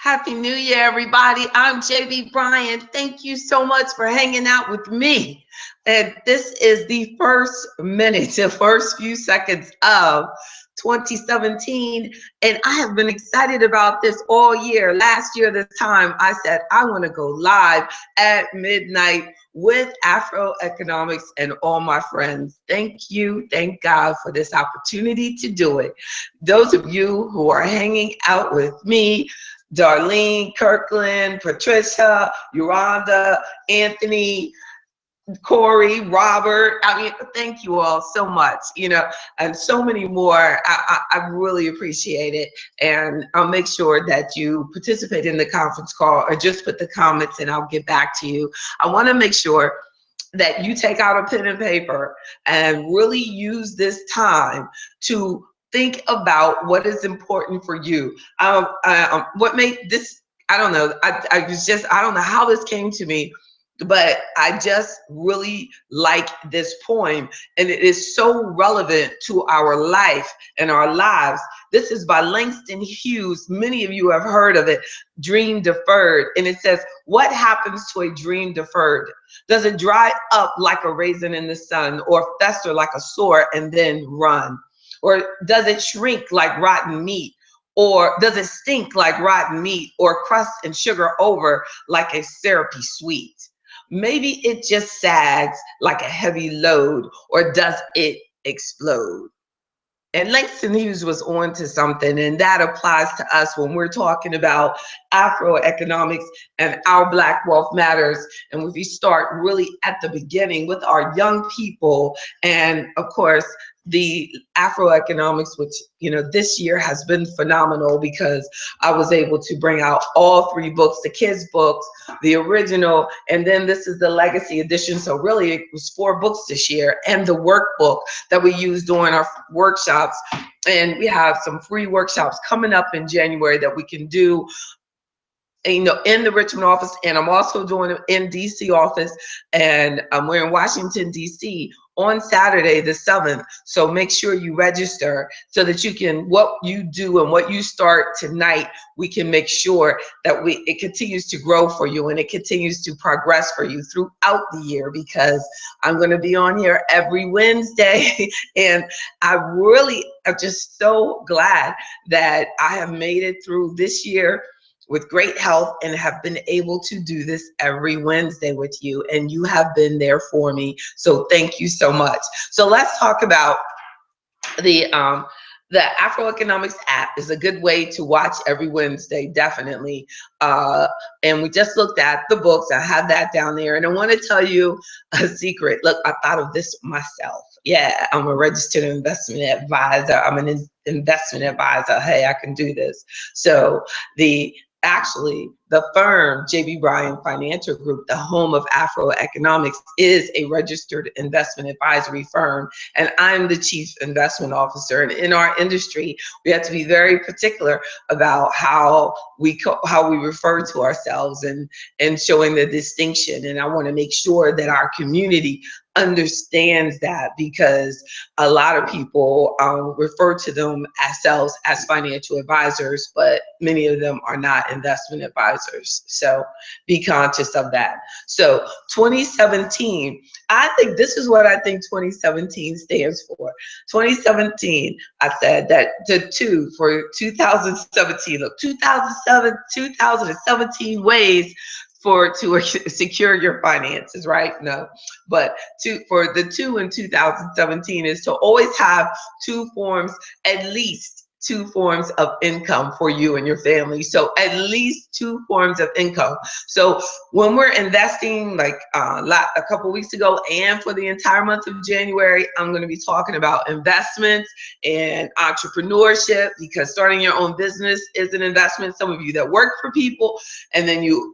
Happy New Year, everybody. I'm JB Bryan. Thank you so much for hanging out with me. And this is the first minute, the first few seconds of 2017. And I have been excited about this all year. Last year, this time, I said, I want to go live at midnight with AfroEconomics and all my friends. Thank you. Thank God for this opportunity to do it. Those of you who are hanging out with me, Darlene, Kirkland, Patricia, Yolanda, Anthony, Corey, Robert. I mean, thank you all so much, and so many more. I really appreciate it. And I'll make sure that you participate in the conference call or just put the comments and I'll get back to you. I want to make sure that you take out a pen and paper and really use this time to think about what is important for you. What made this, I don't know, I don't know how this came to me, but I just really like this poem, and it is so relevant to our life and our lives. This is by Langston Hughes. Many of you have heard of it, Dream Deferred. And it says, what happens to a dream deferred? Does it dry up like a raisin in the sun, or fester like a sore and then run? Or does it shrink like rotten meat? Or does it stink like rotten meat, or crust and sugar over like a syrupy sweet? Maybe it just sags like a heavy load, or does it explode? And Langston Hughes was on to something, and that applies to us when we're talking about Afroeconomics and our Black Wealth Matters. And if we start really at the beginning with our young people, and of course, the Afroeconomics, which, this year has been phenomenal because I was able to bring out all 3 books, the kids' books, the original, and then this is the legacy edition. So really it was 4 books this year, and the workbook that we use during our workshops. And we have some free workshops coming up in January that we can do in the Richmond office, and I'm also doing it in DC office, and we're in Washington, DC on Saturday the 7th. So make sure you register so that you can, what you do and what you start tonight, we can make sure that it continues to grow for you and it continues to progress for you throughout the year, because I'm going to be on here every Wednesday. And I really am just so glad that I have made it through this year with great health and have been able to do this every Wednesday with you, and you have been there for me. So thank you so much. So let's talk about the AfroEconomics app. Is a good way to watch every Wednesday, definitely. And we just looked at the books. I have that down there, and I want to tell you a secret. Look, I thought of this myself. Yeah, I'm a registered investment advisor. I'm an investment advisor. Hey, I can do this. So actually, the firm, JB Bryan Financial Group, the home of AfroEconomics, is a registered investment advisory firm, and I'm the chief investment officer. And in our industry, we have to be very particular about how we refer to ourselves and showing the distinction. And I want to make sure that our community understands that, because a lot of people refer to themselves as financial advisors, but many of them are not investment advisors. So be conscious of that. So 2017, I think this is what I think 2017 stands for. 2017, I said that the 2 for 2017. Look, 2017 ways to secure your finances, right? No, but for the 2 in 2017 is to always have 2 forms, at least 2 forms of income for you and your family. So at least 2 forms of income. So when we're investing, like a couple weeks ago, and for the entire month of January, I'm going to be talking about investments and entrepreneurship, because starting your own business is an investment. Some of you that work for people, and then you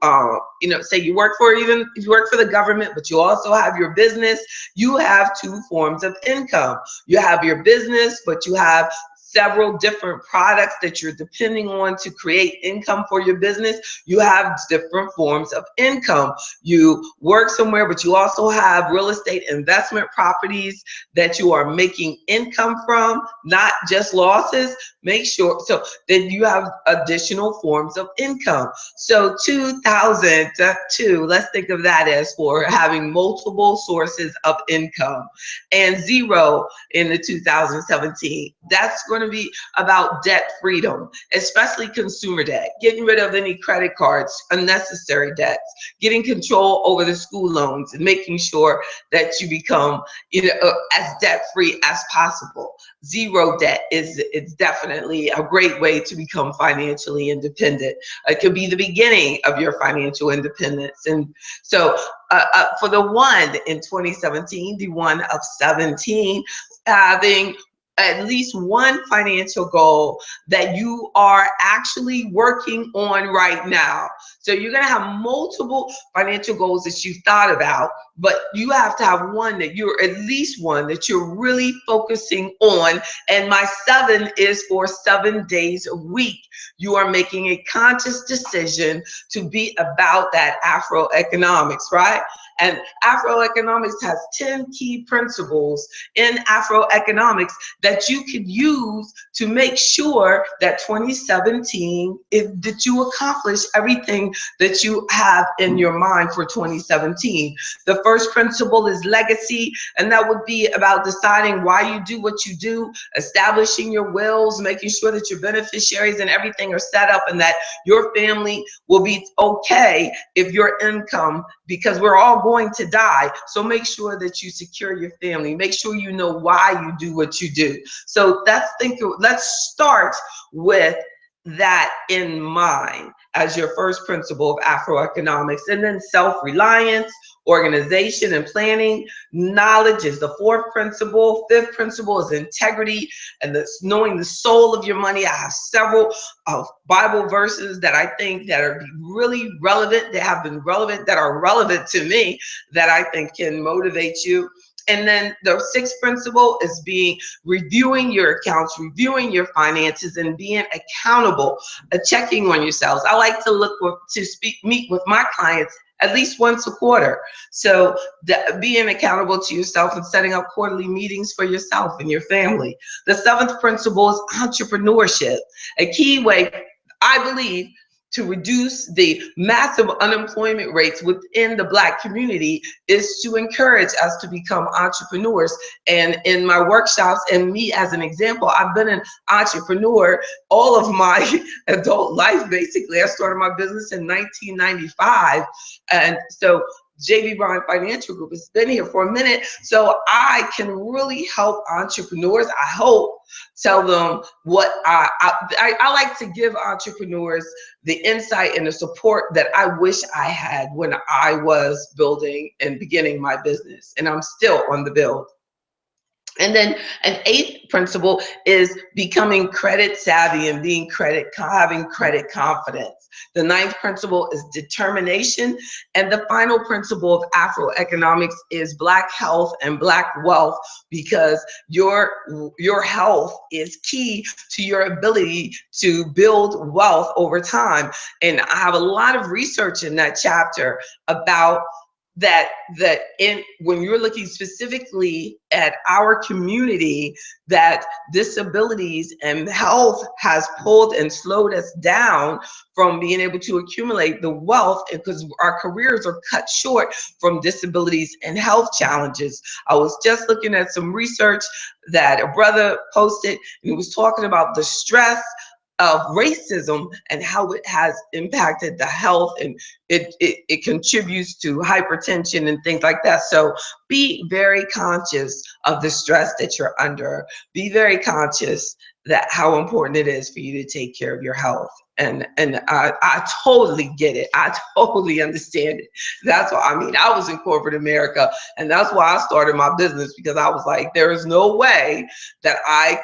say you work for, even if you work for the government, but you also have your business, you have 2 forms of income. You have your business, but you have several different products that you're depending on to create income for your business. You have different forms of income. You work somewhere, but you also have real estate investment properties that you are making income from, not just losses. Make sure so that you have additional forms of income. So 2002, let's think of that as for having multiple sources of income, and 0 in the 2017. That's going to be about debt freedom, especially consumer debt, getting rid of any credit cards, unnecessary debts, getting control over the school loans, and making sure that you become, as debt free as possible. 0 debt it's definitely a great way to become financially independent. It could be the beginning of your financial independence. And so for the one in 2017, the one of 17, having at least one financial goal that you are actually working on right now. So you're going to have multiple financial goals that you thought about, but you have to have one that you're at least one that you're really focusing on. And my 7 is for 7 days a week. You are making a conscious decision to be about that AfroEconomics, right? And AfroEconomics has 10 key principles in AfroEconomics that you could use to make sure that 2017, that you accomplish everything that you have in your mind for 2017. The first principle is legacy, and that would be about deciding why you do what you do, establishing your wills, making sure that your beneficiaries and everything are set up and that your family will be okay if your income, because we're all going to die. So make sure that you secure your family. Make sure you know why you do what you do. So let's start with that in mind as your first principle of AfroEconomics. And then self-reliance, organization and planning. Knowledge is the 4th principle. 5th principle is integrity and knowing the soul of your money. I have several Bible verses that I think that are really relevant, that have been relevant, that are relevant to me, that I think can motivate you. And then the 6th principle is reviewing your accounts, reviewing your finances, and being accountable, checking on yourselves. I like to meet with my clients at least once a quarter. So being accountable to yourself and setting up quarterly meetings for yourself and your family. The 7th principle is entrepreneurship. A key way, I believe, to reduce the massive unemployment rates within the Black community is to encourage us to become entrepreneurs. And in my workshops, and me as an example, I've been an entrepreneur all of my adult life, basically. I started my business in 1995. And so JB Bryan Financial Group has been here for a minute, so I can really help entrepreneurs. I hope tell them what I like to give entrepreneurs the insight and the support that I wish I had when I was building and beginning my business, and I'm still on the build. And then an 8th principle is becoming credit savvy and having credit confidence. The 9th principle is determination. And the final principle of AfroEconomics is Black health and Black wealth, because your health is key to your ability to build wealth over time. And I have a lot of research in that chapter about that when you're looking specifically at our community, that disabilities and health has pulled and slowed us down from being able to accumulate the wealth, because our careers are cut short from disabilities and health challenges. I was just looking at some research that a brother posted, and he was talking about the stress of racism and how it has impacted the health, and it contributes to hypertension and things like that. So be very conscious of the stress that you're under. Be very conscious that how important it is for you to take care of your health And I totally get it. I totally understand it. That's why, I mean, I was in corporate America, and that's why I started my business, because I was like, there is no way that I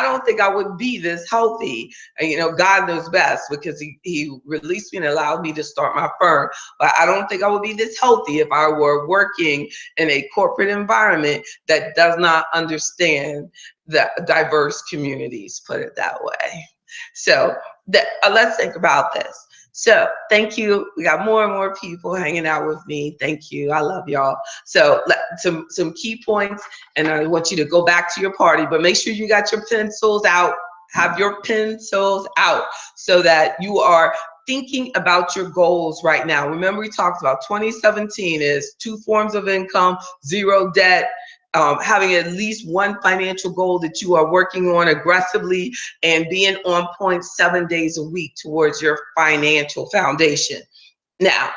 don't think I would be this healthy. And, you know, God knows best, because he released me and allowed me to start my firm. But I don't think I would be this healthy if I were working in a corporate environment that does not understand the diverse communities, put it that way. So let's think about this. So thank you. We got more and more people hanging out with me. Thank you. I love y'all. So some key points, and I want you to go back to your party, but make sure you got your pencils out. Have your pencils out so that you are thinking about your goals right now. Remember, we talked about 2017 is 2 forms of income, 0 debt, having at least one financial goal that you are working on aggressively, and being on point 7 days a week towards your financial foundation. Now,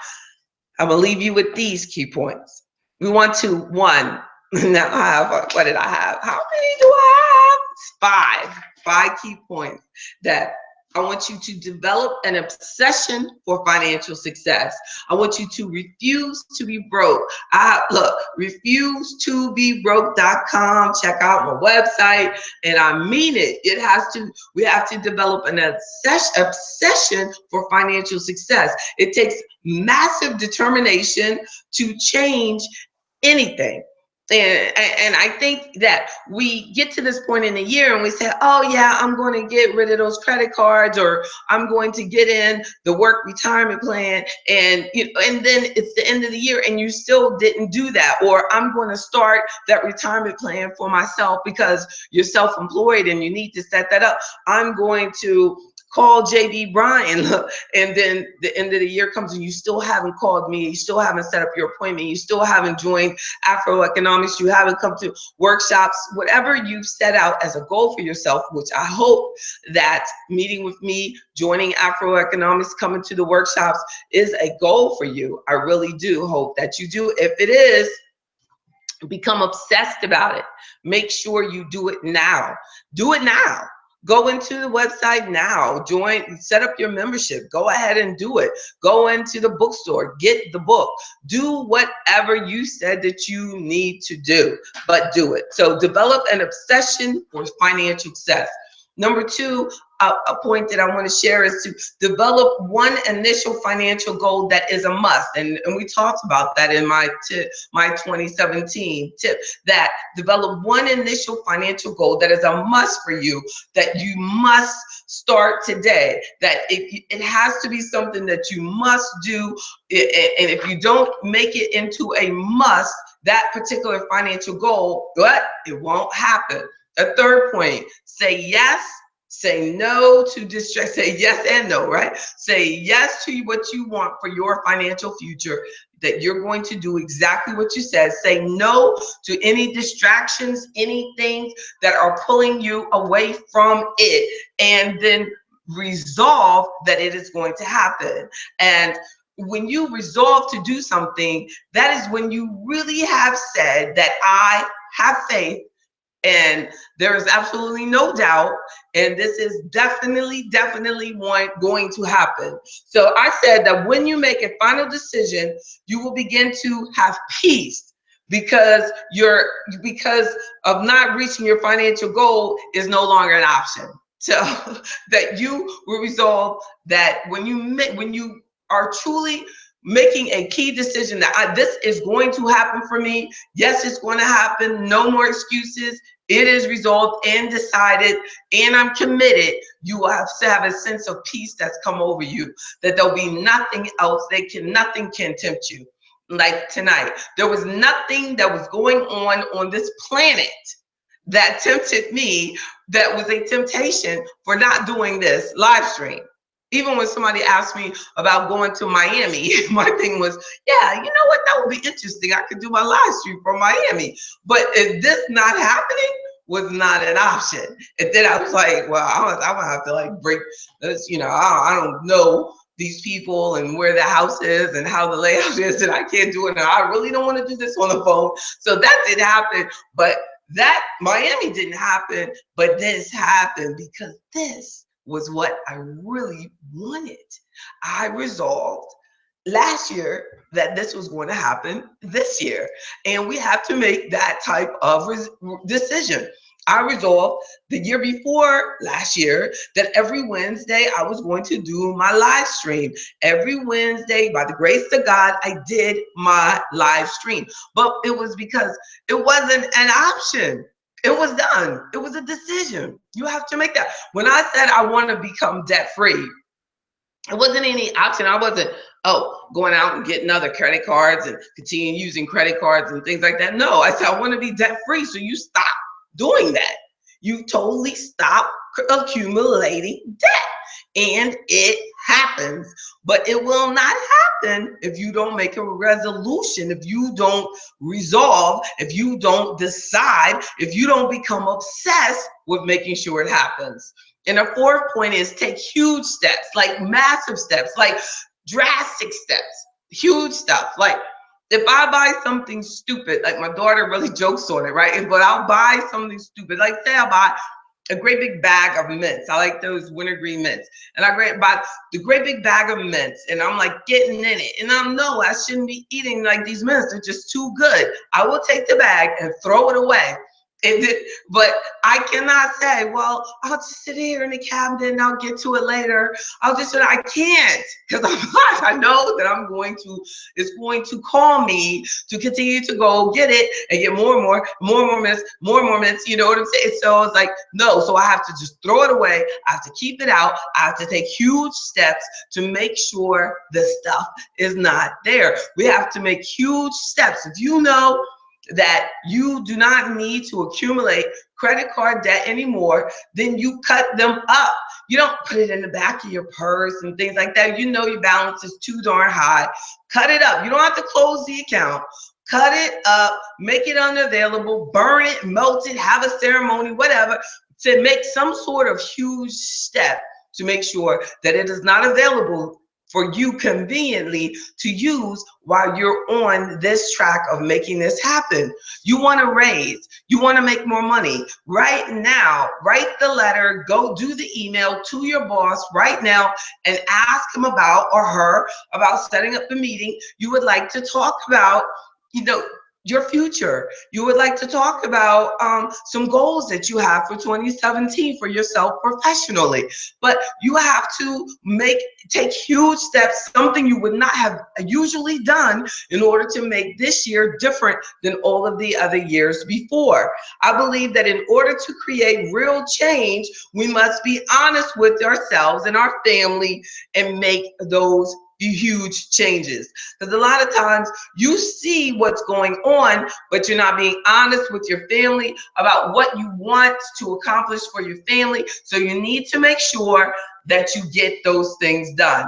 I'm gonna leave you with these key points. We want to, one, now I have, what did I have? How many do I have? 5 key points that I want you to develop an obsession for financial success. I want you to refuse to be broke. Look, refusetobebroke.com. Check out my website, and I mean it. We have to develop an obsession for financial success. It takes massive determination to change anything. And I think that we get to this point in the year and we say, oh yeah, I'm going to get rid of those credit cards, or I'm going to get in the work retirement plan, and and then it's the end of the year and you still didn't do that. Or I'm going to start that retirement plan for myself, because you're self-employed and you need to set that up. I'm going to call JB Bryan, and then the end of the year comes and you still haven't called me, you still haven't set up your appointment, you still haven't joined AfroEconomics, you haven't come to workshops. Whatever you've set out as a goal for yourself, which I hope that meeting with me, joining AfroEconomics, coming to the workshops is a goal for you. I really do hope that you do. If it is, become obsessed about it. Make sure you do it now. Do it now. Go into the website now, set up your membership, go ahead and do it. Go into the bookstore, get the book, do whatever you said that you need to do, but do it. So develop an obsession for financial success. Number 2, a point that I want to share is to develop one initial financial goal that is a must. And we talked about that in my 2017 tip, that develop one initial financial goal that is a must for you, that you must start today, that it has to be something that you must do. And if you don't make it into a must, that particular financial goal, it won't happen. A third point, say yes, say no to distract, say yes and no, right? Say yes to what you want for your financial future, that you're going to do exactly what you said. Say no to any distractions, anything that are pulling you away from it, and then resolve that it is going to happen. And when you resolve to do something, that is when you really have said that I have faith, and there is absolutely no doubt, and this is definitely going to happen. So I said that when you make a final decision, you will begin to have peace, because of not reaching your financial goal is no longer an option. So that you will resolve that when you are truly making a key decision that this is going to happen for me. Yes, it's going to happen. No more excuses. It is resolved and decided, and I'm committed. You will have to have a sense of peace that's come over you, that there'll be nothing else. Nothing can tempt you. Like tonight, there was nothing that was going on this planet that tempted me, that was a temptation for not doing this live stream. Even when somebody asked me about going to Miami, my thing was, yeah, you know what, that would be interesting. I could do my live stream from Miami. But if this not happening was not an option. And then I was like, well, I'm gonna have to like break this, I don't know these people and where the house is and how the layout is, and I can't do it. And I really don't want to do this on the phone. So that didn't happen. But that Miami didn't happen, but this happened because this was what I really wanted. I resolved last year that this was going to happen this year. And we have to make that type of decision. I resolved the year before last year that every Wednesday I was going to do my live stream. Every Wednesday, by the grace of God, I did my live stream. But it was because it wasn't an option. It was done. It was a decision. You have to make that. When I said I want to become debt free, it wasn't any option. I wasn't, going out and getting other credit cards and continue using credit cards and things like that. No, I said I want to be debt free. So you stop doing that. You totally stop accumulating debt. And it happens, but it will not happen if you don't make a resolution, if you don't resolve, if you don't decide, if you don't become obsessed with making sure it happens. And the fourth point is take huge steps, like massive steps, like drastic steps, huge stuff. Like if I buy something stupid, like my daughter really jokes on it, right? But I'll buy something stupid, like say I buy a great big bag of mints. I like those wintergreen mints. And I buy the great big bag of mints and I'm like getting in it. And I know I shouldn't be eating like these mints. They're just too good. I will take the bag and throw it away. But I cannot say, well, I'll just sit here in the cabinet and I'll get to it later. I can't, because I know that it's going to call me to continue to go get it and get more and more mints, you know what I'm saying? So it's like, no, so I have to just throw it away. I have to keep it out. I have to take huge steps to make sure the stuff is not there. We have to make huge steps. If you know that you do not need to accumulate credit card debt anymore, then you cut them up. You don't put it in the back of your purse and things like that. You know your balance is too darn high. Cut it up. You don't have to close the account. Cut it up, make it unavailable, burn it, melt it, have a ceremony, whatever, to make some sort of huge step to make sure that it is not available for you conveniently to use while you're on this track of making this happen. You want to raise, you want to make more money right now. Write the letter, go do the email to your boss right now and ask him about, or her, about setting up the meeting. You would like to talk about, your future. You would like to talk about some goals that you have for 2017 for yourself professionally. But you have to take huge steps, something you would not have usually done in order to make this year different than all of the other years before. I believe that in order to create real change, we must be honest with ourselves and our family and make those huge changes. Because a lot of times you see what's going on, but you're not being honest with your family about what you want to accomplish for your family. So you need to make sure that you get those things done.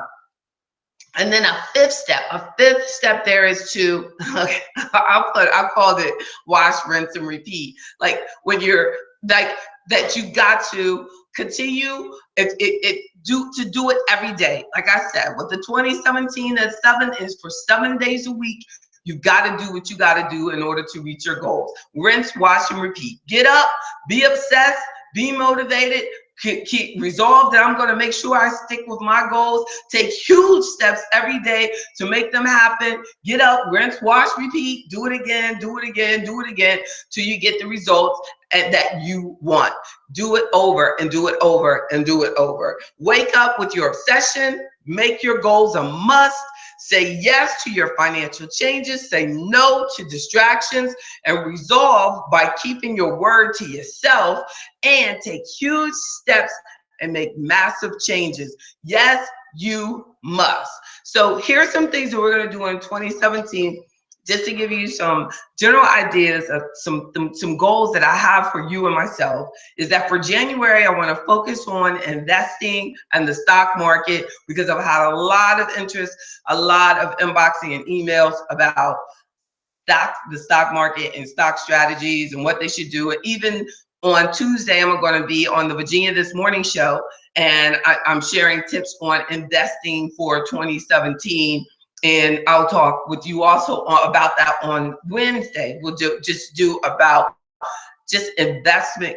And then a fifth step there is to, I called it wash, rinse, and repeat. Like when you're like, that you got to continue to do it every day. Like I said, with the 2017 at 7 is for 7 days a week. You got to do what you got to do in order to reach your goals. Rinse, wash, and repeat. Get up, be obsessed, be motivated, keep resolved that I'm going to make sure I stick with my goals. Take huge steps every day to make them happen. Get up, rinse, wash, repeat, do it again, do it again, do it again, till you get the results that you want. Do it over and do it over and do it over. Wake up with your obsession. Make your goals a must. Say yes to your financial changes. Say no to distractions, and resolve by keeping your word to yourself, and take huge steps and make massive changes. Yes, you must. So here's some things that we're going to do in 2017, just to give you some general ideas of some goals that I have for you and myself. Is that for January, I want to focus on investing in the stock market, because I've had a lot of interest, a lot of inboxing and emails about the stock market and stock strategies and what they should do. And even on Tuesday, I'm going to be on the Virginia This Morning show, and I'm sharing tips on investing for 2017. And I'll talk with you also about that on Wednesday. We'll do about just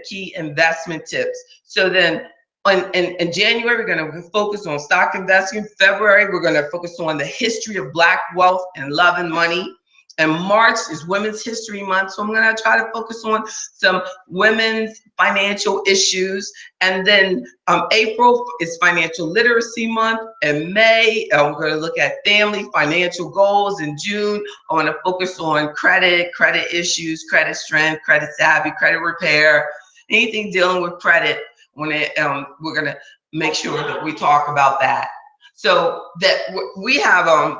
key investment tips. So then In January, we're going to focus on stock investing. February, we're going to focus on the history of Black wealth and love and money. And March is Women's History Month, so I'm going to try to focus on some women's financial issues. And then April is Financial Literacy Month. And May, we're going to look at family financial goals. In June, I want to focus on credit issues, credit strength, credit savvy, credit repair, anything dealing with credit. When we're going to make sure that we talk about that. So that we have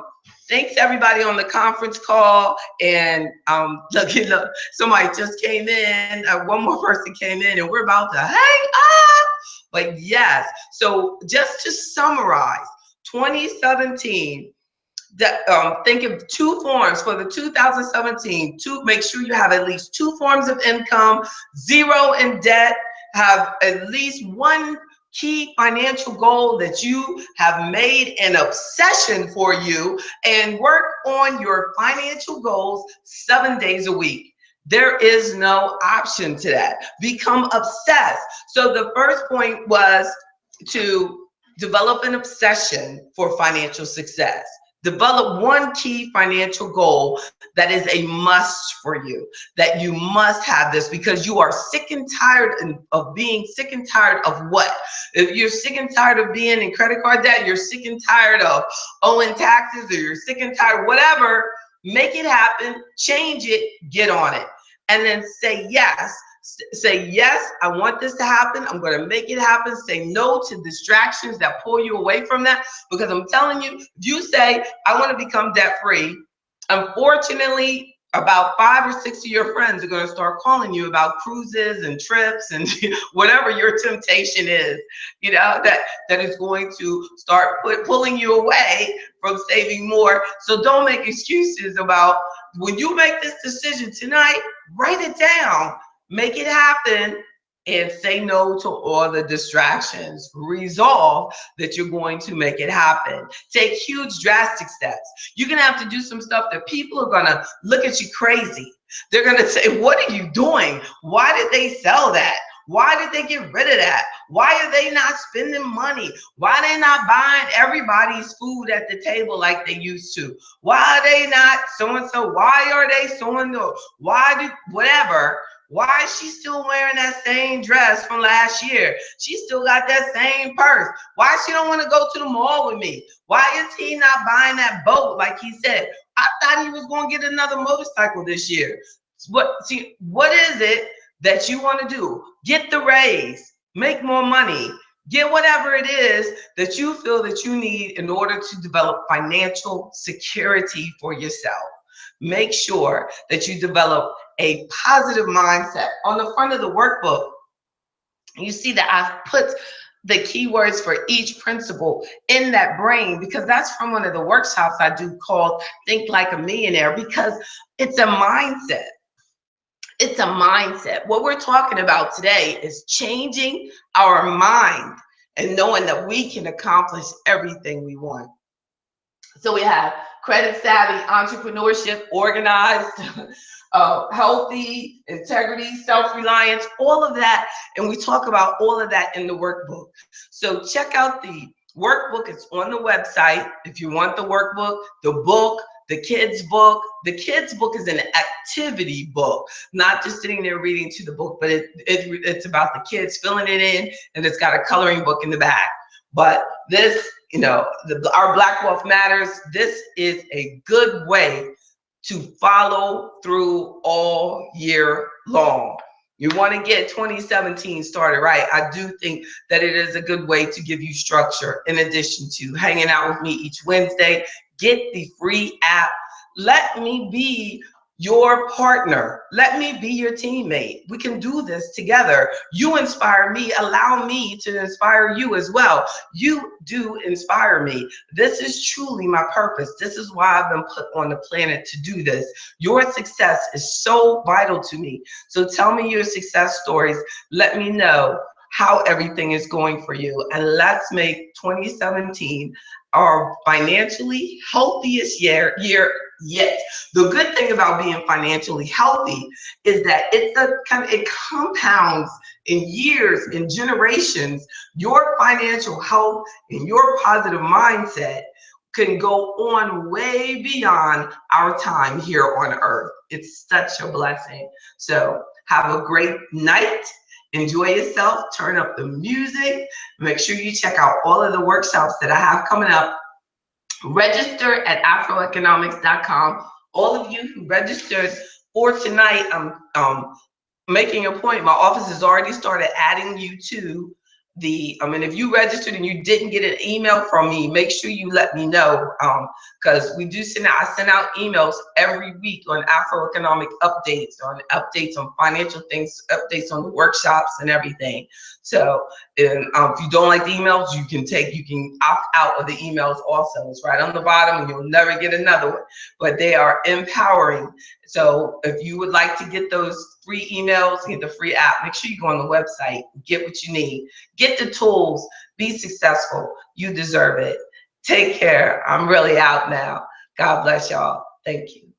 thanks everybody on the conference call. And look, somebody just came in, one more person came in, and we're about to hang up. But yes, so just to summarize, 2017, think of 2 forms for the 2017, to make sure you have at least 2 forms of income, 0 in debt, have at least 1 key financial goal that you have made an obsession for you, and work on your financial goals 7 days a week. There is no option to that. Become obsessed. So the first point was to develop an obsession for financial success. Develop 1 key financial goal that is a must for you, that you must have this, because you are sick and tired of being sick and tired of what? If you're sick and tired of being in credit card debt, you're sick and tired of owing taxes, or you're sick and tired, whatever, make it happen, change it, get on it. And then say yes. Say, yes, I want this to happen. I'm going to make it happen. Say no to distractions that pull you away from that. Because I'm telling you, if you say, I want to become debt free, unfortunately, about 5 or 6 of your friends are going to start calling you about cruises and trips and whatever your temptation is, that is going to start pulling you away from saving more. So don't make excuses about, when you make this decision tonight, write it down. Make it happen, and say no to all the distractions. Resolve that you're going to make it happen. Take huge, drastic steps. You're going to have to do some stuff that people are going to look at you crazy. They're going to say, what are you doing? Why did they sell that? Why did they get rid of that? Why are they not spending money? Why are they not buying everybody's food at the table like they used to? Why are they not so-and-so? Why are they so-and-so? Whatever. Why is she still wearing that same dress from last year? She still got that same purse. Why she don't want to go to the mall with me? Why is he not buying that boat like he said? I thought he was going to get another motorcycle this year. What is it that you want to do? Get the raise, make more money, get whatever it is that you feel that you need in order to develop financial security for yourself. Make sure that you develop a positive mindset. On the front of the workbook, you see that I've put the keywords for each principle in that brain, because that's from one of the workshops I do called Think Like a Millionaire, because it's a mindset. It's a mindset. What we're talking about today is changing our mind and knowing that we can accomplish everything we want. So we have credit savvy, entrepreneurship, organized, healthy, integrity, self-reliance, all of that. And we talk about all of that in the workbook. So check out the workbook. It's on the website. If you want the workbook, the book, the kids book. The kids book is an activity book, not just sitting there reading to the book, but it's about the kids filling it in, and it's got a coloring book in the back. But this, our Black Wealth Matters, this is a good way to follow through all year long. You want to get 2017 started right. I do think that it is a good way to give you structure, in addition to hanging out with me each Wednesday. Get the free app. Let me be your partner. Let me be your teammate. We can do this together. You inspire me. Allow me to inspire you as well. You do inspire me. This is truly my purpose. This is why I've been put on the planet to do this. Your success is so vital to me. So tell me your success stories. Let me know how everything is going for you. And let's make 2017 our financially healthiest year yet. The good thing about being financially healthy is that it compounds in years, in generations. Your financial health and your positive mindset can go on way beyond our time here on earth. It's such a blessing. So have a great night. Enjoy yourself. Turn up the music. Make sure you check out all of the workshops that I have coming up. Register at AfroEconomics.com. All of you who registered for tonight, I'm making a point. My office has already started adding you to the, if you registered and you didn't get an email from me, make sure you let me know, because we do I send out emails every week on AfroEconomic updates, on financial things, updates on the workshops and everything. So if you don't like the emails, you can opt out of the emails also. It's right on the bottom and you'll never get another one, but they are empowering. So if you would like to get those free emails, get the free app, make sure you go on the website, get what you need, get the tools, be successful. You deserve it. Take care. I'm really out now. God bless y'all. Thank you.